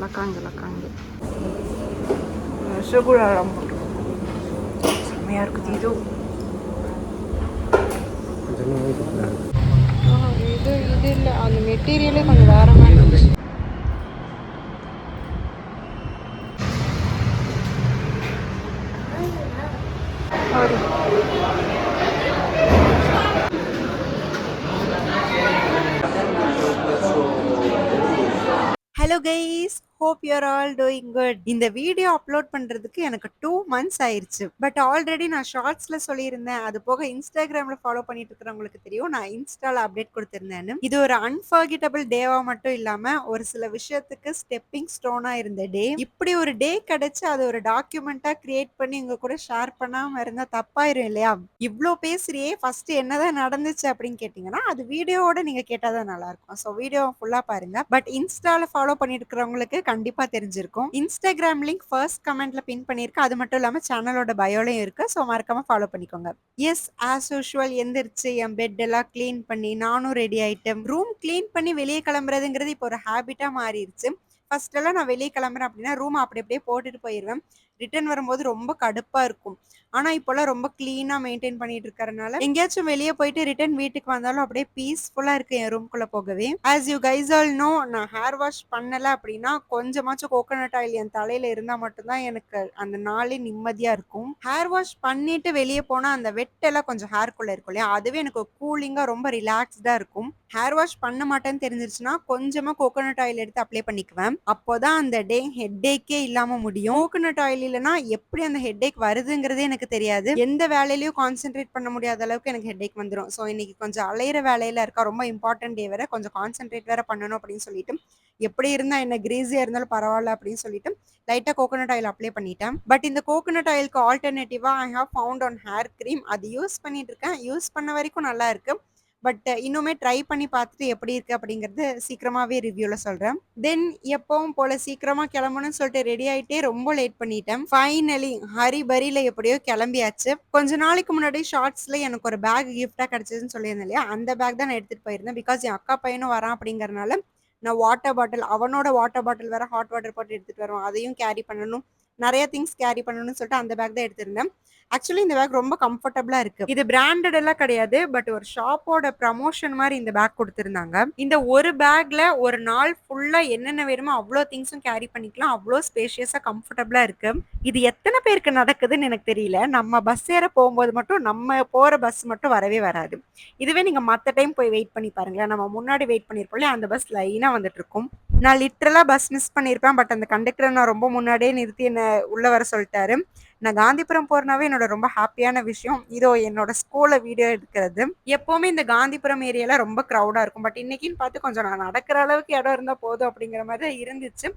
லக்காங்க லக்காங்க ரசகுல்லாலாம் போட்டுருக்கோம். செம்மையாக இருக்குது இது. இது இது இல்லை, அந்த மெட்டீரியலே கொஞ்சம் வேற மாதிரி இருந்துச்சு. Hello guys, hope you are all doing good. இந்த வீடியோ அப்லோட் பண்றதுக்கு எனக்கு 2 months ஆயிருச்சு. பட் ஆல்ரெடி நான் ஷார்ட்ஸ்ல சொல்லியிருந்தேன். அது போக இன்ஸ்டாகிராம்ல ஃபாலோ பண்ணிட்டு இருக்கிறவங்களுக்கு தெரியும், நான் இன்ஸ்டால அப்டேட் கொடுத்திருந்தேன்னு. இது ஒரு அன்ஃபர்கெட்டபிள் டேவா மட்டும் இல்லாம ஒரு சில விஷயத்துக்கு ஸ்டெப்பிங் ஸ்டோனா இருந்த டே. இப்படி ஒரு டே கிடைச்சு அது ஒரு டாக்குமெண்டா கிரியேட் பண்ணி உங்க கூட ஷேர் பண்ணாம இருந்தா தப்பாயிரும் இல்லையா? இவ்ளோ பேசுறியே, ஃபர்ஸ்ட் என்னதான் நடந்துச்சு அப்படின்னு கேட்டீங்கன்னா அது வீடியோவோட நீங்க கேட்டாதான் நல்லா இருக்கும். ஸோ வீடியோ ஃபுல்லா பாருங்க. பட் இன்ஸ்டால ஃபாலோ பண்ணிட்டு இருக்கிறவங்களுக்கு கண்டிப்பா தெரிஞ்சிருக்கும். இன்ஸ்டாகிராம் லிங்க் ஃபர்ஸ்ட் கமெண்ட்ல பின் பண்ணிருக்கு. அது மட்டும் இல்லாம சேனலோட பயோலயும் இருக்கு. ஸோ மறக்காம ஃபாலோ பண்ணிக்கோங்க. எஸ், ஆஸ் யூஷுவல் எந்திரிச்சு என் பெட் எல்லாம் கிளீன் பண்ணி நானும் ரெடி ஆயிட்டேன். ரூம் கிளீன் பண்ணி வெளியே கிளம்புறதுங்கிறது இப்போ ஒரு ஹேபிட்டா மாறிடுச்சு. ஃபர்ஸ்ட் எல்லாம் நான் வெளியே கிளம்புறேன் அப்படின்னா ரூம் அப்படி அப்படியே போட்டுட்டு போயிடுவேன். ரிட்டர்ன் வரும்போது ரொம்ப கடுப்பா இருக்கும். ஆனா இப்போல்லாம் ரொம்ப கிளீனா மெயின்டைன் பண்ணிட்டு இருக்கறனால எங்கேயாச்சும் வெளியே போயிட்டு ரிட்டர்ன் வீட்டுக்கு வந்தாலும் அப்படியே பீஸ்ஃபுல்லா இருக்கு என் ரூம்குள்ள போகவே. As you guys all know, நான் ஹேர் வாஷ் பண்ணல அப்படின்னா கொஞ்சமாச்சும் கோகோனட் ஆயில் என் தலையில இருந்தா மட்டும்தான் எனக்கு அந்த நாளே நிம்மதியா இருக்கும். ஹேர் வாஷ் பண்ணிட்டு வெளியே போனா அந்த வெட்டெல்லாம் கொஞ்சம் ஹேர்க்குள்ள இருக்கும் இல்லையா, அதுவே எனக்கு கூலிங்கா ரொம்ப ரிலாக்ஸ்டா இருக்கும். ஹேர் வாஷ் பண்ண மாட்டேன்னு தெரிஞ்சிருச்சுன்னா கொஞ்சமா கோகோனட் ஆயில் எடுத்து அப்ளை பண்ணிக்குவேன். அப்போதான் அந்த டே ஹெட்டேக்கே இல்லாம முடியும். கோகோனட் ஆயில் இல்லைன்னா எப்படி அந்த ஹெட்டேக் வருதுங்கிறதே எனக்கு தெரியாது. எந்த வேலையிலயும் கான்சென்ட்ரேட் பண்ண முடியாத அளவுக்கு எனக்கு ஹெட்டேக் வந்துடும். ஸோ இன்னைக்கு கொஞ்சம் அலையிற வேலையில இருக்கா, ரொம்ப இம்பார்ட்டன்ட் டே வேற, கொஞ்சம் கான்சென்ட்ரேட் வேற பண்ணணும் அப்படின்னு சொல்லிட்டு எப்படி இருந்தா என்ன கிரீஸியா இருந்தாலும் பரவாயில்ல அப்படின்னு சொல்லிட்டு லைட்டா கோகோனட் ஆயில் அப்ளை பண்ணிட்டேன். பட் இந்த கோகோனட் ஆயிலுக்கு ஆல்டர்னேட்டிவா I have found an hair cream. அது யூஸ் பண்ணிட்டு இருக்கேன். யூஸ் பண்ண வரைக்கும் நல்லா இருக்கு. பட் இன்னுமே ட்ரை பண்ணி பார்த்துட்டு எப்படி இருக்கு அப்படிங்கறது சீக்கிரமாவே ரிவ்யூல சொல்றேன். தென் எப்பவும் போல சீக்கிரமா கிளம்பணும்னு சொல்லிட்டு ரெடி ஆயிட்டே ரொம்ப லேட் பண்ணிட்டேன். ஃபைனலி ஹரி பரியில எப்படியோ கிளம்பியாச்சு. கொஞ்ச நாளைக்கு முன்னாடி ஷார்ட்ஸ்ல எனக்கு ஒரு பேக் கிஃப்டா கிடைச்சதுன்னு சொல்லியிருந்தேன் இல்லையா, அந்த பேக் தான் நான் எடுத்துட்டு போயிருந்தேன். பிகாஸ் என் அக்கா பையனும் வரான் அப்படிங்கறனால நான் வாட்டர் பாட்டில், அவனோட வாட்டர் பாட்டில் வேற ஹாட் வாட்டர் போட்டு எடுத்துட்டு வருவான், அதையும் கேரி பண்ணணும், நிறைய திங்ஸ் கேரி பண்ணணும்னு சொல்லிட்டு அந்த பேக் தான் எடுத்திருந்தேன். ஆக்சுவலி இந்த பேக் ரொம்ப கம்ஃபர்டபுளா இருக்கு. இது பிராண்டட் எல்லாம் கிடையாது. பட் ஒரு ஷாப்போட ப்ரமோஷன் மாதிரி இந்த பேக் கொடுத்திருந்தாங்க. இந்த ஒரு பேக்ல ஒரு நாள் ஃபுல்லா என்னென்ன வேணுமோ அவ்வளோ திங்ஸும் கேரி பண்ணிக்கலாம். அவ்வளோ ஸ்பேஷியஸா கம்ஃபர்டபுளா இருக்கு. இது எத்தனை பேருக்கு நடக்குதுன்னு எனக்கு தெரியல. நம்ம பஸ் ஏற போகும்போது மட்டும் நம்ம போற பஸ் மட்டும் வரவே வராது. இதுவே நீங்க மற்ற டைம் போய் வெயிட் பண்ணி பாருங்களேன். நம்ம முன்னாடி வெயிட் பண்ணிருப்போம்ல, அந்த பஸ் லைனா வந்துட்டு இருக்கும். நான் லிட்டரலா பஸ் மிஸ் பண்ணியிருப்பேன். பட் அந்த கண்டக்டர் நான் ரொம்ப முன்னாடியே நிறுத்தி என்ன உள்ள வர சொல்லிட்டாரு. நான் காந்திபுரம் போறனாவே என்னோட ரொம்ப ஹாப்பியான விஷயம். இதோ என்னோட ஸ்கூல்ல வீடியோ எடுக்கிறது. எப்பவுமே இந்த காந்திபுரம் ஏரியால ரொம்ப க்ரௌடா இருக்கும். பட் இன்னைக்குன்னு பார்த்து கொஞ்சம் நான் நடக்கிற அளவுக்கு இடம் இருந்தா போதும் அப்படிங்கிற மாதிரி தான் இருந்துச்சு.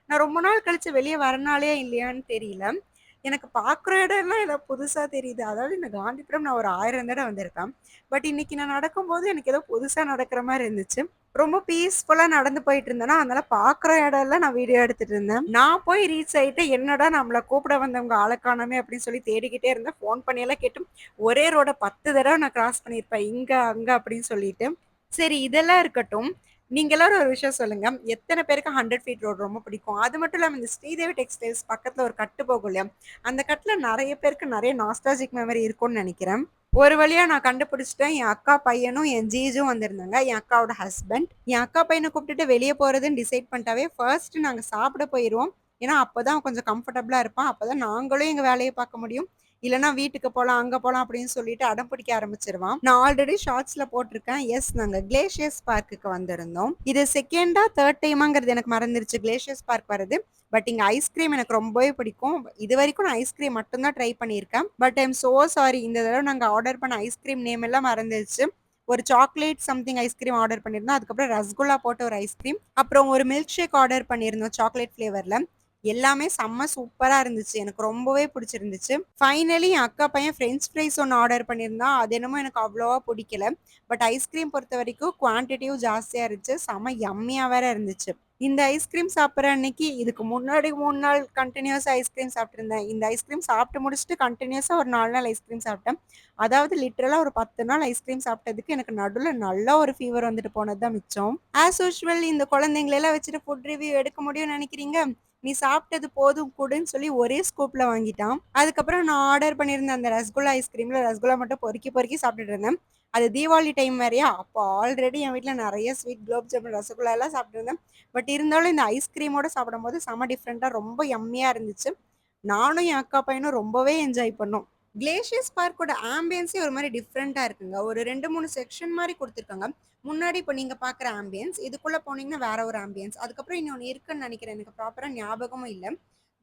நான் ரொம்ப நாள் கழிச்சு வெளியே வரனாலே இல்லையான்னு தெரியல, எனக்கு பார்க்குற இடம்லாம் ஏதோ புதுசா தெரியுது. அதாவது இந்த காந்திபுரம் நான் ஒரு 1000 தடவை வந்திருப்பேன். பட் இன்னைக்கு நான் நடக்கும்போது எனக்கு ஏதோ புதுசா நடக்கிற மாதிரி இருந்துச்சு. ரொம்ப பீஸ்ஃபுல்லா நடந்து போயிட்டு இருந்தேன்னா அதனால பாக்குற இடம் எல்லாம் நான் வீடியோ எடுத்துட்டு இருந்தேன். நான் போய் ரீச் ஆயிட்டு என்னடா நம்மள கூப்பிட வந்தவங்க ஆளக்கானமே அப்படின்னு சொல்லி தேடிக்கிட்டே இருந்தேன். ஃபோன் பண்ணி எல்லாம் கேட்டு ஒரே ரோட 10 தடவை நான் கிராஸ் பண்ணியிருப்பேன், இங்க அங்க அப்படின்னு சொல்லிட்டு. சரி, இதெல்லாம் இருக்கட்டும். நீங்க எல்லாரும் ஒரு விஷயம் சொல்லுங்க, எத்தனை பேருக்கு 100 ஃபீட் ரோடு ரொம்ப பிடிக்கும்? அது மட்டும் இல்லாம இந்த ஸ்ரீதேவி டெக்ஸ்டைல்ஸ் பக்கத்துல ஒரு கட்டு போகும் இல்லையா, அந்த கட்டுல நிறைய பேருக்கு நிறைய நாஸ்டாலஜிக் மெமரி இருக்கும்னு நினைக்கிறேன். ஒரு வழியா நான் கண்டுபிடிச்சிட்டேன். என் அக்கா பையனும் என் ஜீஜும் வந்திருந்தாங்க, என் அக்காவோட ஹஸ்பண்ட். என் அக்கா பையனை கூப்பிட்டுட்டு வெளியே போறதுன்னு டிசைட் பண்ணிட்டாவே ஃபர்ஸ்ட் நாங்க சாப்பிட போயிடுவோம். ஏன்னா அப்பதான் கொஞ்சம் கம்ஃபர்டபுளா இருப்பான். அப்பதான் நாங்களும் எங்க வேலையை பார்க்க முடியும். இல்லைன்னா வீட்டுக்கு போகலாம், அங்க போகலாம் அப்படின்னு சொல்லிட்டு அடம் பிடிக்க ஆரம்பிச்சிருவான். நான் ஆல்ரெடி ஷார்ட்ஸ்ல போட்டிருக்கேன். எஸ், நாங்க கிளேஷியர்ஸ் பார்க்குக்கு வந்திருந்தோம். இது செகண்டா தேர்ட் டைமாங்கிறது எனக்கு மறந்துருச்சு கிளேஷியர்ஸ் பார்க் வருது. பட் இங்க ஐஸ்கிரீம் எனக்கு ரொம்பவே பிடிக்கும். இது வரைக்கும் நான் ஐஸ்கிரீம் மட்டும்தான் ட்ரை பண்ணியிருக்கேன். பட் ஐம் சோ சாரி, இந்த தடவை நாங்கள் ஆர்டர் பண்ண ஐஸ்கிரீம் நேம் எல்லாம் மறந்துருச்சு. ஒரு சாக்லேட் சம்திங் ஐஸ்கிரீம் ஆர்டர் பண்ணியிருந்தோம். அதுக்கப்புறம் ரசகுல்லா போட்ட ஒரு ஐஸ்கிரீம், அப்புறம் ஒரு மில்க் ஷேக் ஆர்டர் பண்ணியிருந்தோம் சாக்லேட் ஃப்ளேவர்ல. எல்லாமே செம்ம சூப்பரா இருந்துச்சு. எனக்கு ரொம்பவே பிடிச்சிருந்துச்சு. ஃபைனலி என் அக்கா பையன் ஃப்ரெஞ்ச் ஃப்ரைஸ் ஒண்ணு ஆர்டர் பண்ணியிருந்தான். அது என்னமோ எனக்கு அவ்வளவா பிடிக்கல. பட் ஐஸ்கிரீம் பொறுத்தவரைக்கும் குவான்டிட்டியும் ஜாஸ்தியா இருந்துச்சு. செம்ம யம்மியா வேற இருந்துச்சு. இந்த ஐஸ்கிரீம் சாப்பிடுற அன்னைக்கு இதுக்கு முன்னாடி 3 நாள் கன்டினியூஸா ஐஸ்கிரீம் சாப்பிட்டுருந்தேன். இந்த ஐஸ்கிரீம் சாப்பிட்டு முடிச்சுட்டு கன்டினியூஸா ஒரு 4 நாள் ஐஸ்கிரீம் சாப்பிட்டேன். அதாவது லிட்டரலா ஒரு 10 நாள் ஐஸ்கிரீம் சாப்பிட்டதுக்கு எனக்கு நடுவுல நல்லா ஒரு ஃபீவர் வந்துட்டு போனது தான் மிச்சம். ஆஸ் யூசுவல் இந்த குழந்தைங்கள வச்சுட்டு ஃபுட் ரிவ்யூ எடுக்க முடியும்னு நினைக்கிறீங்க? நீ சாப்பிட்டது போதும் குடுன்னு சொல்லி ஒரே ஸ்கூப்ல வாங்கிட்டான். அதுக்கப்புறம் நான் ஆர்டர் பண்ணியிருந்த அந்த ரசகுல்லா ஐஸ்கிரீம்ல ரசகுல்லா மட்டும் பொறுக்கி பொறுக்கி சாப்பிட்டுட்டு இருந்தேன். அது தீபாவளி டைம் வேறயா, அப்போ ஆல்ரெடி என் வீட்ல நெறைய ஸ்வீட் குலோப் ஜாமுன், ரசகுல்லா எல்லாம் சாப்பிட்டுருந்தேன். பட் இருந்தாலும் இந்த ஐஸ்கிரீமோட சாப்பிடும்போது செம்ம டிஃப்ரெண்ட்டா ரொம்ப யம்மியா இருந்துச்சு. நானும் என் அக்கா பையனும் ரொம்பவே என்ஜாய் பண்ணோம். கிளேஷியஸ் பார்க்கோட ஆம்பியன்ஸே ஒரு மாரி டிஃப்ரெண்ட்டா இருக்குங்க. ஒரு 2, 3 செக்ஷன் மாரி குடுத்துருக்காங்க. முன்னாடி இப்ப நீங்க பார்க்குற ஆம்பியன்ஸ், இதுக்குள்ள போனீங்கன்னா வேற ஒரு ஆம்பியன்ஸ். அதுக்கப்புறம் இன்னொன்னு இருக்குன்னு நெனைக்கிறேன். எனக்கு ப்ராப்பரா ஞாபகமும் இல்ல.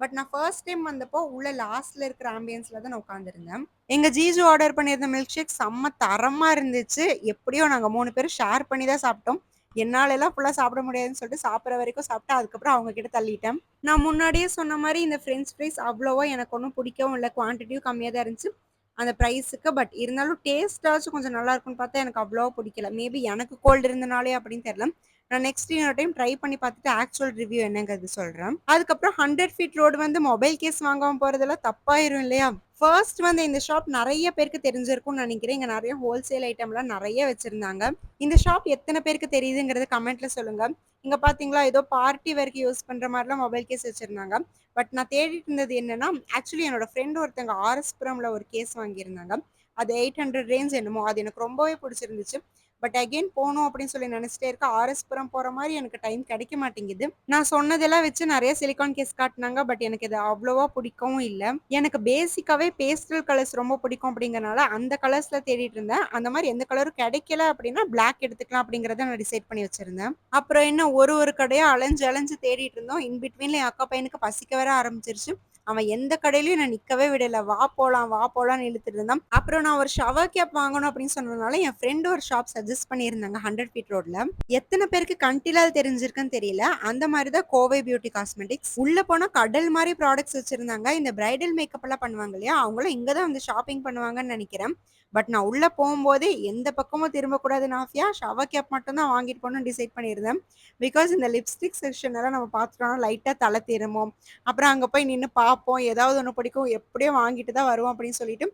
பட் நான் ஃபர்ஸ்ட் டைம் வந்தப்போ உள்ள லாஸ்ட்ல இருக்கிற ஆம்பியன்ஸ்ல தான் நான் உட்கார்ந்திருந்தேன். எங்க ஜீஜு ஆர்டர் பண்ணியிருந்த மில்க் ஷேக் செம்ம தரமா இருந்துச்சு. எப்படியோ நாங்க 3 பேரும் ஷேர் பண்ணி தான் சாப்பிட்டோம். என்னாலலாம் ஃபுல்லா சாப்பிட முடியாதுன்னு சொல்லிட்டு சாப்பிடுற வரைக்கும் சாப்பிட்டு, அதுக்கப்புறம் அவங்க கிட்ட தள்ளிட்டேன். நான் முன்னாடியே சொன்ன மாரி இந்த ஃப்ரெஞ்ச் ஃப்ரைஸ் அவ்வளவா எனக்கு ஒண்ணும் பிடிக்கவும் இல்ல. குவான்டிட்டியும் கம்மியா தான் இருந்துச்சு. அந்த பிரைஸுக்கு. பட் இருந்தாலும் டேஸ்ட்டாச்சும் கொஞ்சம் நல்லா இருக்கும்னு பார்த்தா எனக்கு அவ்வளவா பிடிக்கல. மேபி எனக்கு கோல்டு இருந்தனாலயா அப்படின்னு தெரியல. நான் நெக்ஸ்ட் இன்னொரு டைம் ட்ரை பண்ணி பார்த்துட்டு ஆக்சுவல் ரிவ்யூ என்னங்கிறது சொல்றேன். அதுக்கப்புறம் 100 ஃபீட் ரோடு வந்து மொபைல் கேஸ் வாங்காம போறதெல்லாம் தப்பாயிரும் இல்லையா? ஃபர்ஸ்ட் வந்து இந்த ஷாப் நெறைய பேருக்கு தெரிஞ்சிருக்கும்னு நெனைக்கிறேன். இங்க நெறைய ஹோல்சேல் ஐட்டம்லாம் நெறைய வச்சிருந்தாங்க. இந்த ஷாப் எத்தன பேருக்கு தெரியுதுங்கிறத கமெண்ட்ல சொல்லுங்க. இங்க பார்த்தீங்களா, ஏதோ பார்ட்டி வேர்க்கு யூஸ் பண்ற மாரிலாம் மொபைல் கேஸ் வச்சிருந்தாங்க. பட் நான் தேடிட்டு இருந்தது என்னன்னா, ஆக்சுவலி என்னோட ஃப்ரெண்ட் ஒருத்தங்க ஆர்எஸ்புரம்ல ஒரு கேஸ் வாங்கியிருந்தாங்க. அது 800 ரேஞ்ச் என்னமோ. அது எனக்கு ரொம்பவே பிடிச்சிருந்துச்சு. பட் அகைன் போணும் அப்படின்னு சொல்லி நினைச்சிட்டே இருக்கேன். ஆர்எஸ்புரம் போற மாரி எனக்கு டைம் கிடைக்க மாட்டேங்குது. நான் சொன்னதெல்லாம் வச்சு நெறைய சிலிக்கான் கேஸ் காட்டுனாங்க. பட் எனக்கு இது அவ்வளவா பிடிக்கவும் இல்ல. எனக்கு பேசிக்காவே பேஸ்டல் கலர்ஸ் ரொம்ப பிடிக்கும் அப்படிங்கிறனால அந்த கலர்ஸ்ல தேடிட்டு இருந்தேன். அந்த மாரி எந்த கலரும் கிடைக்கல அப்படின்னா பிளாக் எடுத்துக்கலாம் அப்படிங்கிறத நான் டிசைட் பண்ணி வச்சிருந்தேன். அப்புறம் என்ன ஒரு கடையா அலைஞ்சு அலைஞ்சு தேடிட்டு இருந்தோம். இன் பிட்வீன்ல என் அக்கா பையனுக்கு பசிக்க வேற ஆரம்பிச்சிருச்சு. அவன் எந்த கடையிலயும் என்ன நிக்கவே விடல. வா போலாம், வா போலாம்ன்னு இழுத்துட்டு இருந்தான். அப்புறம் நான் ஒரு ஷவர் கேப் வாங்கணும் அப்படின்னு சொன்னதுனால, என் ஃப்ரெண்ட் ஒரு ஷாப் சஜெஸ்ட் பண்ணியிருந்தாங்க 100 ஃபீட் ரோட்ல. எத்தன பேருக்கு கண்டிலால் தெரிஞ்சிருக்குன்னு தெரியல. அந்த மாரி தான் கோவை பியூட்டி காஸ்மெட்டிக்ஸ். உள்ள போனா கடல் மாரி ப்ராடக்ட்ஸ் வச்சிருந்தாங்க. இந்த பிரைடல் மேக்கப் எல்லாம் பண்ணுவாங்க இல்லையா? அவங்களும் இங்க தான் வந்து ஷாப்பிங் பண்ணுவாங்கன்னு நெனைக்கிறேன். பட் நான் உள்ள போம்போதே எந்த பக்கமும் திரும்பக்கூடாது நாஃபியா. ஷவர் கேப் மட்டும் தான் வாங்கிட்டு போணும்னு டிசைட் பண்ணியிருந்தேன். பிகாஸ் இந்த லிப்ஸ்டிக் செக்ஷன் எல்லாம் நம்ம பார்த்துட்டோம்னா லைட்டா தல திரும்பும். அப்புறம் அங்க போய் நின்னு பார்ப்போம். ஏதாவது ஒண்ணு பிடிக்கும். எப்படியோ வாங்கிட்டு தான் வருவோம் அப்படின்னு சொல்லிட்டு,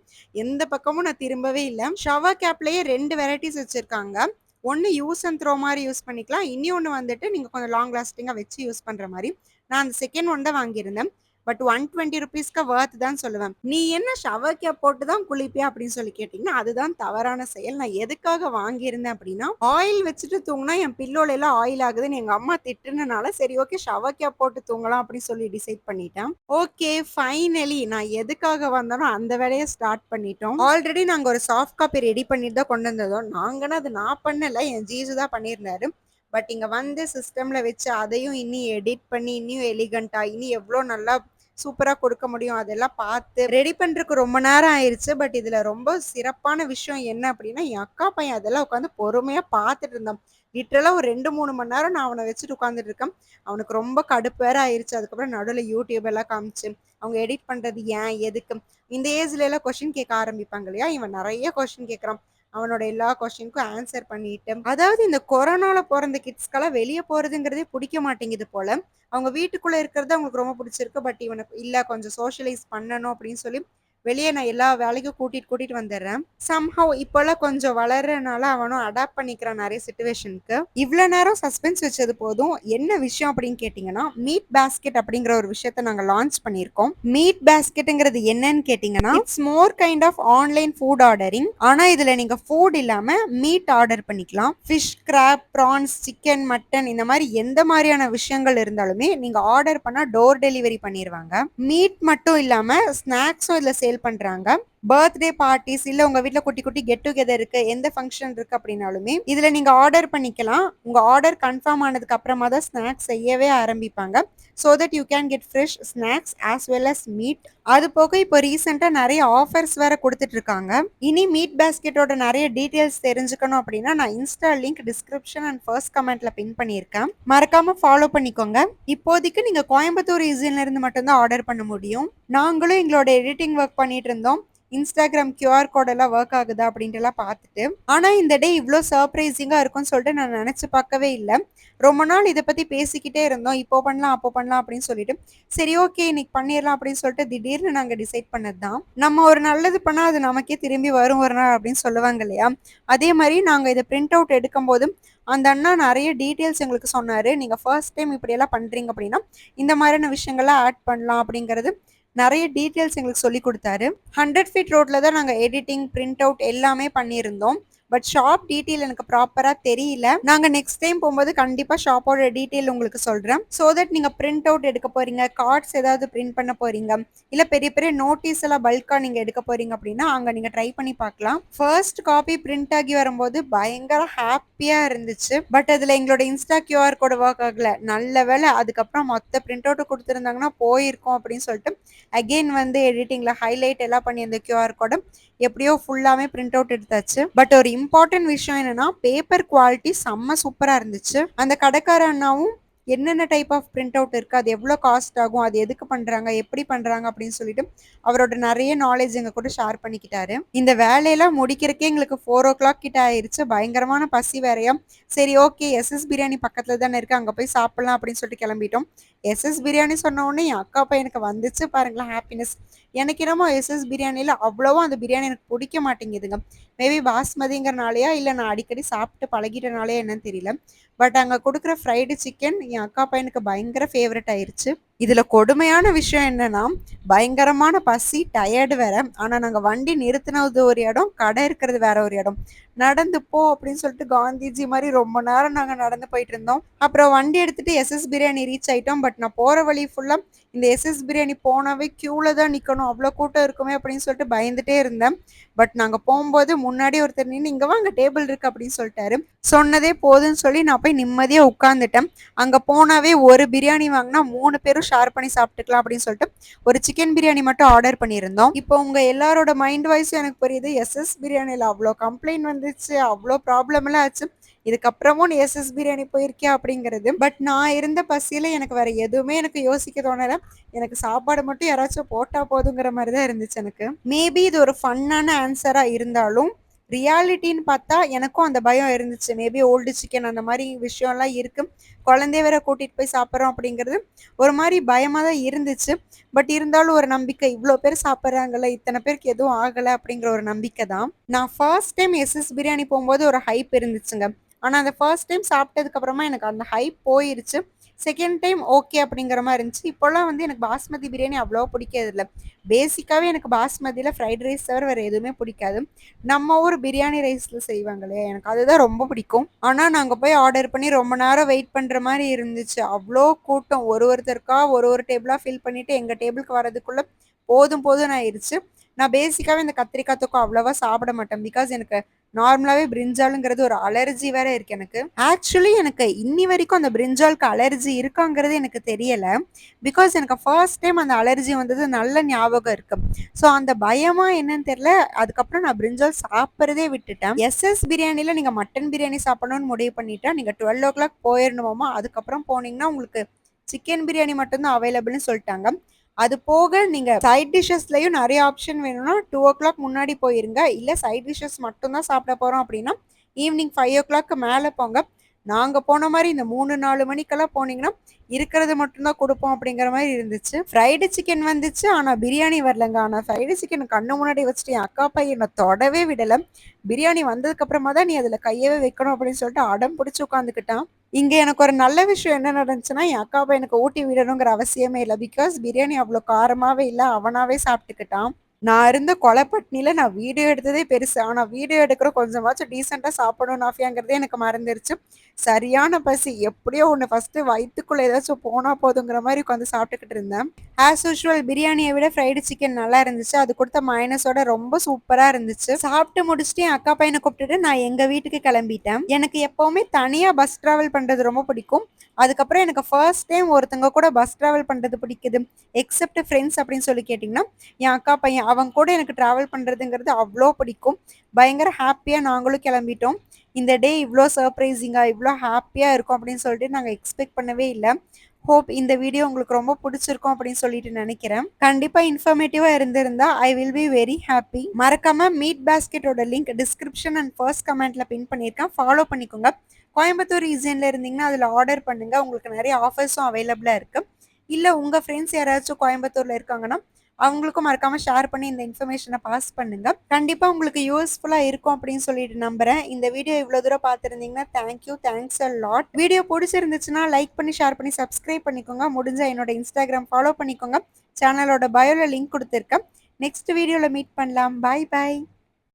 எந்த பக்கமும் நான் திரும்பவே இல்ல. ஷவர் கேப்லயே 2 வெரைட்டிஸ் வச்சிருக்காங்க. ஒண்ணு யூஸ் அண்ட் த்ரோ மாரி யூஸ் பண்ணிக்கலாம். இன்னியொன்னு வந்துட்டு நீங்க கொஞ்சம் லாங் லாஸ்டிங்கா வச்சு யூஸ் பண்ற மாரி. நான் அந்த செகண்ட் ஒன் தான் வாங்கியிருந்தேன். பட் ₹120க்கு வொர்த் தான் சொல்லுவேன். "நீ என்ன ஷவர் கேப் போட்டு தான் குளிப்பியா?" அப்படின்னு சொல்லி கேட்டீங்கன்னா, அதுதான் தவறான செயல். நான் எதுக்காக வாங்கியிருந்தேன் அப்படின்னா, ஆயில் வச்சுட்டு தூங்குனா என் பில்லோல எல்லாம் ஆயில் ஆகுதுன்னு எங்க அம்மா திட்டுனனால, சரி ஓகே ஷவர் கேப் போட்டு தூங்கலாம் அப்படின்னு சொல்லி டிசைட் பண்ணிட்டேன். ஓகே ஃபைனலி நான் எதுக்காக வந்தேனோ அந்த வேலைய ஸ்டார்ட் பண்ணிட்டோம். ஆல்ரெடி நாங்க ஒரு சாஃப்ட் காப்பி ரெடி பண்ணிட்டு தான் கொண்டு வந்ததோம். நாங்கன்னா அது நான் பண்ணல. என் ஜீஜு தான் பண்ணியிருந்தாரு. பட் இங்க வந்து சிஸ்டம்ல வச்சு அதையும் இன்னி எடிட் பண்ணி, இன்னியும் எலிகன்ட்டா இனி எவ்ளோ நல்லா சூப்பரா கொடுக்க முடியும். அதெல்லாம் பார்த்து ரெடி பண்றதுக்கு ரொம்ப நேரம் ஆயிருச்சு. பட் இதுல ரொம்ப சிறப்பான விஷயம் என்ன அப்படின்னா, என் அக்கா பையன் அதெல்லாம் உட்காந்து பொறுமையா பார்த்துட்டு இருந்தான். லிட்டரலா ஒரு 2, 3 மணி நேரம் நான் அவன வச்சுட்டு உட்கார்ந்துட்டு இருக்கேன். அவனுக்கு ரொம்ப கடுப்பு வேற ஆயிருச்சு. அதுக்கப்புறம் நடுவுல யூடியூப் எல்லாம் காமிச்சு, அவங்க எடிட் பண்றது ஏன்? எதுக்கு? இந்த ஏஜ்ல எல்லாம் கொஸ்டின் கேட்க ஆரம்பிப்பாங்க இல்லையா? இவன் நெறைய கொஸ்டின் கேட்கறான். அவனோட எல்லா கொஸ்டினுக்கும் ஆன்சர் பண்ணிட்டு, அதாவது இந்த கொரோனால பொறந்த கிட்ஸ்க்கெல்லாம் வெளிய போறதுங்கிறதே புடிக்க மாட்டேங்குது போல. அவங்க வீட்டுக்குள்ள இருக்கிறது அவங்களுக்கு ரொம்ப பிடிச்சிருக்கு. பட் இவனுக்கு இல்ல கொஞ்சம் சோஷியலைஸ் பண்ணணும் அப்படின்னு சொல்லி, வெளிய நான் எல்லா வேலைக்கும் கூட்டிட்டு கூட்டிட்டு வந்துர்றேன். சம்ஹவ் இப்போலாம் கொஞ்சம் வளர்றனால அவனும் அடாப்ட் பண்ணிக்கிறான் நெறைய சிச்சுவேஷனுக்கு. இவ்ளோ நேரம் சஸ்பென்ஸ் வச்சது போதும். என்ன விஷயம் அப்படின்னு கேட்டீங்கன்னா, மீட் பாஸ்கெட் அப்படிங்கிற ஒரு விஷயத்த நாங்க லான்ச் பண்ணியிருக்கோம். மீட் பாஸ்கெட்ங்கிறது என்னன்னு கேட்டீங்கன்னா, it's more kind of online food ordering. ஆனா இதுல நீங்க ஃபுட் இல்லாம மீட் ஆர்டர் பண்ணிக்கலாம். Fish, crab, prawns, chicken, mutton இந்த மாரி எந்த மாரியான விஷயங்கள் இருந்தாலுமே நீங்க ஆர்டர் பண்ணா டோர் டெலிவரி பண்ணிருவாங்க. மீட் மட்டும் இல்லாம ஸ்நாக்ஸும் இதுல சேல் பண்றாங்க. பர்த்டே பார்ட்டிஸ் இல்ல உங்க வீட்ல குட்டி குட்டி கெட் டுகெதர் இருக்கு, எந்த ஃபங்ஷன் இருக்கு அப்படின்னாலுமே இதுல நீங்க ஆர்டர் பண்ணிக்கலாம். உங்க ஆர்டர் கன்ஃபார்ம் ஆனதுக்கு அப்புறமா தான் ஸ்நாக்ஸ் செய்யவே ஆரம்பிப்பாங்க. So that you can get fresh snacks as well as meet. அது போக இப்போ ரீசெண்டா நெறைய ஆஃபர்ஸ் வேற குடுத்துட்டு இருக்காங்க. இனி மீட் பாஸ்கெட்டோட நெறைய டீடைல்ஸ் தெரிஞ்சுக்கணும் அப்படின்னா நான் Insta link description and first கமெண்ட்ல பின் பண்ணியிருக்கேன். மறக்காம ஃபாலோ பண்ணிக்கோங்க. இப்போதைக்கு நீங்க கோயம்புத்தூர் ரீஜியன்ல இருந்து மட்டும் தான் ஆர்டர் பண்ண முடியும். நாங்களும் எங்களோட எடிட்டிங் ஒர்க் பண்ணிட்டு இருந்தோம். இன்ஸ்டாகிராம் கியூஆர் கோட் எல்லாம் ஒர்க் ஆகுதா அப்படின்ட்டு எல்லாம் பார்த்துட்டு, ஆனா இந்த டே இவ்ளோ சர்ப்ரைசிங்கா இருக்கும்னு சொல்லிட்டு நான் நினைச்சு பார்க்கவே இல்ல. ரொம்ப நாள் இத பத்தி பேசிக்கிட்டே இருந்தோம். இப்போ பண்ணலாம், அப்போ பண்ணலாம் அப்படின்னு சொல்லிட்டு, சரி ஓகே இன்னைக்கு பண்ணிரலாம் அப்படின்னு சொல்லிட்டு திடீர்னு நாங்க டிசைட் பண்ணது தான். நம்ம ஒரு நல்லது பண்ணா அது நமக்கே திரும்பி வரும் ஒரு நாள் அப்படின்னு சொல்லுவாங்க இல்லையா? அதே மாரி நாங்க இத பிரிண்ட் அவுட் எடுக்கும்போது, அந்த அண்ணா நெறைய டீட்டெயில்ஸ் எங்களுக்கு சொன்னாரு. நீங்க ஃபர்ஸ்ட் டைம் இப்படியெல்லாம் பண்றீங்க அப்படின்னா, இந்த மாதிரியான விஷயங்கள்லாம் ஆட் பண்ணலாம் அப்படிங்கிறது நெறைய டீட்டெயில்ஸ் எங்களுக்கு சொல்லிக் குடுத்தாரு. 100 ஃபீட் ரோட்ல தான் நாங்க எடிட்டிங், பிரிண்ட் அவுட் எல்லாமே பண்ணியிருந்தோம். பட் ஷாப் டீட்டெயில் எனக்கு ப்ராப்பரா தெரியல. நாங்க நெக்ஸ்ட் டைம் போம்போது கண்டிப்பா ஷாப்போட டீட்டெயில் உங்களுக்கு சொல்றேன். சோ தட் நீங்க பிரிண்ட் அவுட் எடுக்க போறீங்க, கார்ட்ஸ் ஏதாவது பிரிண்ட் பண்ண போறீங்க, இல்ல பெரிய பெரிய நோட்டீஸ் எல்லாம் பல்கா நீங்க எடுக்க போறீங்க அப்படின்னா, அங்க நீங்க ட்ரை பண்ணி பார்க்கலாம். ஃபர்ஸ்ட் காப்பி பிரிண்ட் ஆகி வரும்போது பயங்கர ஹாப்பியா இருந்துச்சு. பட் அதுல எங்களோட இன்ஸ்டா கியூஆர் கோட் ஒர்க் ஆகல. நல்ல வேளை அதுக்கப்புறம் மொத்த பிரிண்ட் அவுட் குடுத்திருந்தாங்கன்னா போயிருக்கும் அப்படின்னு சொல்லிட்டு அகைன் வந்து எடிட்டிங்ல ஹைலைட் எல்லாம் பண்ணி அந்த கியூஆர் கோட எப்படியோ ஃபுல்லாவே பிரிண்ட் அவுட் எடுத்தாச்சு. பட் ஒரு இம்பார்ட்டன்ட் விஷயம் என்னன்னா பேப்பர் குவாலிட்டி செம்ம சூப்பரா இருந்துச்சு. அந்த கடைக்கார அண்ணாவும் என்னென்ன டைப் ஆஃப் பிரிண்ட் அவுட் இருக்கு, அது எவ்வளோ காஸ்ட் ஆகும், அது எதுக்கு பண்றாங்க, எப்படி பண்றாங்க அப்படின்னு சொல்லிட்டு அவரோட நிறைய நாலேஜ் எங்க கூட ஷேர் பண்ணிக்கிட்டாரு. இந்த வேலையெல்லாம் முடிக்கிறக்கே எங்களுக்கு 4 o'clock கிட்ட ஆயிருச்சு. பயங்கரமான பசி வேறையா. சரி ஓகே எஸ்எஸ் பிரியாணி பக்கத்துல தானே இருக்கு, அங்க போய் சாப்பிடலாம் அப்படின்னு சொல்லிட்டு கிளம்பிட்டோம். எஸ்எஸ் பிரியாணி சொன்ன உடனே என் அக்கா பையனுக்கு வந்துச்சு பாருங்களேன் ஹாப்பினஸ். எனக்கு என்னமோ எஸ்எஸ் பிரியாணியில அவ்வளவா அந்த பிரியாணி எனக்கு பிடிக்க மாட்டேங்குதுங்க. மேபி பாஸ்மதிங்கிறனாலயா இல்ல நான் அடிக்கடி சாப்பிட்டு பழகிட்டனாலயா என்னன்னு தெரியல. பட் அங்க குடுக்குற ஃப்ரைடு சிக்கன் என் அக்கா பையனுக்கு பயங்கர ஃபேவரட் ஆயிருச்சு. இதுல கொடுமையான விஷயம் என்னன்னா பயங்கரமான பசி, டயர்டு வேற. ஆனா நாங்க வண்டி நிறுத்தினது ஒரு இடம், கடை இருக்கிறது வேற ஒரு இடம். நடந்து போ அப்படின்னு சொல்லிட்டு காந்திஜி மாதிரி ரொம்ப நேரம் நாங்க நடந்து போயிட்டு இருந்தோம். அப்புறம் வண்டி எடுத்துட்டு எஸ்எஸ் பிரியாணி ரீச் ஆயிட்டோம். பட் நான் போற வழி ஃபுல்லா இந்த எஸ்எஸ் பிரியாணி போனாவே கியூல தான் நிக்கணும், அவ்வளோ கூட்டம் இருக்குமே அப்படின்னு சொல்லிட்டு பயந்துட்டே இருந்தேன். பட் நாங்க போகும்போது முன்னாடி ஒருத்தர் நின்று இங்க வாங்க டேபிள் இருக்கு அப்படின்னு சொல்லிட்டாரு. சொன்னதே போதுன்னு சொல்லி நான் போய் நிம்மதியா உட்காந்துட்டேன். அங்க போனாவே ஒரு பிரியாணி வாங்கினா 3 பேரும் ஷேர் பண்ணி சாப்பிட்டுக்கலாம் அப்படின்னு சொல்லிட்டு ஒரு சிக்கன் பிரியாணி மட்டும் ஆர்டர் பண்ணியிருந்தோம். இப்போ உங்க எல்லாரோட மைண்ட் வாய்ஸும் எனக்கு புரியுது. எஸ்எஸ் பிரியாணில அவ்வளோ கம்ப்ளைண்ட் வந்துச்சு, அவ்வளோ ப்ராப்ளம் எல்லாம் ஆச்சு. இதுக்கப்புறமும் நீ எஸ்எஸ் பிரியாணி போயிருக்கியா அப்படிங்கிறது. பட் நான் இருந்த பசியில எனக்கு வேற எதுவுமே எனக்கு யோசிக்க தோணல. எனக்கு சாப்பாடு மட்டும் யாராச்சும் போட்டா போதுங்கிற மாதிரி தான் இருந்துச்சு எனக்கு. மேபி இது ஒரு ஃபன்னான ஆன்சரா இருந்தாலும் ரியாலிட்டின்னு பார்த்தா எனக்கும் அந்த பயம் இருந்துச்சு. மேபி ஓல்டு சிக்கன் அந்த மாதிரி விஷயம்லாம் இருக்கு. குழந்தைய வேற கூட்டிட்டு போய் சாப்பிட்றோம் அப்படிங்கிறது ஒரு மாதிரி பயமா தான் இருந்துச்சு. பட் இருந்தாலும் ஒரு நம்பிக்கை, இவ்வளோ பேர் சாப்பிட்றாங்கல்ல, இத்தனை பேருக்கு எதுவும் ஆகலை அப்படிங்கிற ஒரு நம்பிக்கை தான். நான் ஃபர்ஸ்ட் டைம் எஸ்எஸ் பிரியாணி போகும்போது ஒரு ஹைப் இருந்துச்சுங்க. ஆனா அந்த ஃபர்ஸ்ட் டைம் சாப்பிட்டதுக்கு அப்புறமா எனக்கு அந்த ஹைப் போயிருச்சு. செகண்ட் டைம் ஓகே அப்படிங்கிற மாதிரி இருந்துச்சு. இப்போல்லாம் வந்து எனக்கு பாஸ்மதி பிரியாணி அவ்வளோவா பிடிக்கிறது இல்லை. பேசிக்காவே எனக்கு பாஸ்மதியில் ஃப்ரைட் ரைஸ் தவிர வேறு எதுவுமே பிடிக்காது. நம்ம ஊர் பிரியாணி ரைஸில் செய்வாங்களே எனக்கு அதுதான் ரொம்ப பிடிக்கும். ஆனால் நாங்கள் போய் ஆர்டர் பண்ணி ரொம்ப நேரம் வெயிட் பண்ணுற மாதிரி இருந்துச்சு. அவ்வளோ கூட்டம், ஒருத்தருக்கா ஒரு டேபிளாக ஃபில் பண்ணிவிட்டு எங்கள் டேபிளுக்கு வரதுக்குள்ளே போதும் போதும்னு ஆயிடுச்சு. நான் பேசிக்காவே இந்த கத்திரிக்காய் தொக்கு அவ்வளவா சாப்பிட மாட்டேன். பிகாஸ் எனக்கு நார்மலாவே பிரிஞ்சாலுங்கிறது ஒரு அலர்ஜி வேற இருக்கு எனக்கு. ஆக்சுவலி எனக்கு இன்னி வரைக்கும் அந்த பிரிஞ்சாலுக்கு அலர்ஜி இருக்காங்கிறது எனக்கு தெரியல. பிகாஸ் எனக்கு ஃபர்ஸ்ட் டைம் அந்த அலர்ஜி வந்தது நல்ல ஞாபகம் இருக்கு. ஸோ அந்த பயமா என்னன்னு தெரியல. அதுக்கப்புறம் நான் பிரிஞ்சால் சாப்பிட்றதே விட்டுட்டேன். எஸ்எஸ் பிரியாணில நீங்க மட்டன் பிரியாணி சாப்பிடணும்னு முடிவு பண்ணிட்டா நீங்க 12 o'clock போயிடணுமாமா. அதுக்கப்புறம் போனீங்கன்னா உங்களுக்கு சிக்கன் பிரியாணி மட்டும்தான் அவைலபிள்னு சொல்லிட்டாங்க. அது போக நீங்க சைட் டிஷ்ஷஸ்லயும் நிறைய ஆப்ஷன் வேணும்னா 2 o'clock முன்னாடி போயிருங்க. இல்ல சைட் டிஷ்ஷஸ் மட்டும் தான் சாப்பிட போறோம் அப்படின்னா ஈவினிங் 5 o'clock மேல போங்க. நாங்க போன மாதிரி இந்த 3-4 மணிக்கெல்லாம் போனீங்கன்னா இருக்கிறது மட்டும்தான் கொடுப்போம் அப்படிங்கிற மாதிரி இருந்துச்சு. ஃப்ரைடு சிக்கன் வந்துச்சு ஆனா பிரியாணி வரலங்க. ஆனா ஃப்ரைடு சிக்கன் கண்ணு முன்னாடி வச்சுட்டு என் அக்கா பையனை தொடவே விடல. பிரியாணி வந்ததுக்கு அப்புறமா தான் நீ அதுல கையவே வைக்கணும் அப்படின்னு சொல்லிட்டு அடம் பிடிச்சு உட்காந்துக்கிட்டான். இங்க எனக்கு ஒரு நல்ல விஷயம் என்ன நடந்துச்சுன்னா, என் அக்கா பையனுக்கு ஊட்டி விடணுங்கிற அவசியமே இல்ல. பிகாஸ் பிரியாணி அவ்ளோ காரமாவே இல்ல. அவனாவே சாப்பிட்டுக்கிட்டான். நான் இருந்த கொலை நான் வீடியோ எடுத்ததே பெருசு. ஆனா வீடியோ எடுக்கிற கொஞ்சமாச்சும் டீசென்ட்டா சாப்பிடணும் நாஃபியாங்கிறதே எனக்கு மறந்துருச்சு. சரியான பசி. எப்படியோ ஒண்ணு ஃபர்ஸ்ட்டு வயித்துக்குள்ள ஏதாச்சும் போனா போதுங்கிற மாரி உட்காந்து சாப்பிட்டுக்கிட்டு இருந்தேன். ஆஸ் யூசுவல் பிரியாணிய விட ஃப்ரைடு சிக்கன் நல்லா இருந்துச்சு. அது கொடுத்த மயோனைஸோட ரொம்ப சூப்பரா இருந்துச்சு. சாப்பிட்டு முடிச்சுட்டு என் அக்கா பையன கூப்பிட்டுட்டு நான் எங்க வீட்டுக்கு கிளம்பிட்டேன். எனக்கு எப்பவுமே தனியா பஸ் டிராவல் பண்றது ரொம்ப பிடிக்கும். அதுக்கப்புறம் எனக்கு ஃபர்ஸ்ட் டைம் ஒருத்தங்க கூட பஸ் டிராவல் பண்றது பிடிக்குது. எக்செப்ட் ஃப்ரெண்ட்ஸ் அப்படின்னு சொல்லி கேட்டீங்கன்னா, என் அக்கா பையன் அவங்க கூட எனக்கு டிராவல் பண்றதுங்கிறது அவ்ளோ பிடிக்கும். பயங்கர ஹேப்பியா நாங்களும் கிளம்பிட்டோம். இந்த டே இவ்ளோ சர்ப்ரைசிங்கா, இவ்ளோ ஹேப்பியா இருக்கும் அப்படின்னு சொல்லிட்டு நாங்க எக்ஸ்பெக்ட் பண்ணவே இல்ல. ஹோப் இந்த வீடியோ உங்களுக்கு ரொம்ப பிடிச்சிருக்கும் அப்படின்னு சொல்லிட்டு நினைக்கிறேன். கண்டிப்பா இன்ஃபர்மேட்டிவா இருந்திருந்தா I will be very happy. மறக்காம மீட் பாஸ்கெட்டோட லிங்க் டிஸ்கிரிப்ஷன் அண்ட் ஃபர்ஸ்ட் கமெண்ட்ல பின் பண்ணியிருக்கேன். ஃபாலோ பண்ணிக்கோங்க. கோயம்புத்தூர் ரீஜியன்ல இருந்தீங்கன்னா அதில் ஆர்டர் பண்ணுங்க. உங்களுக்கு நிறைய ஆஃபர்ஸும் அவைலபிளா இருக்கு. இல்ல உங்க ஃப்ரெண்ட்ஸ் யாராச்சும் கோயம்புத்தூர்ல இருக்காங்கன்னா அவங்களுக்கும் மறக்காம ஷேர் பண்ணி இந்த இன்ஃபர்மேஷனை பாஸ் பண்ணுங்க. கண்டிப்பா உங்களுக்கு யூஸ்ஃபுல்லா இருக்கும் அப்படின்னு சொல்லிட்டு நம்புறேன். இந்த வீடியோ இவ்வளவு தூரம் பார்த்திருந்தீங்கன்னா thank you, thanks a lot. Video பிடிச்சிருந்துச்சுன்னா லைக் பண்ணி, ஷேர் பண்ணி, சப்ஸ்கிரைப் பண்ணிக்கோங்க. முடிஞ்சா என்னோட இன்ஸ்டாகிராம் ஃபாலோ பண்ணிக்கோங்க. சேனலோட பயோல லிங்க் கொடுத்துருக்கேன். நெக்ஸ்ட் வீடியோல மீட் பண்ணலாம். பாய் பாய்.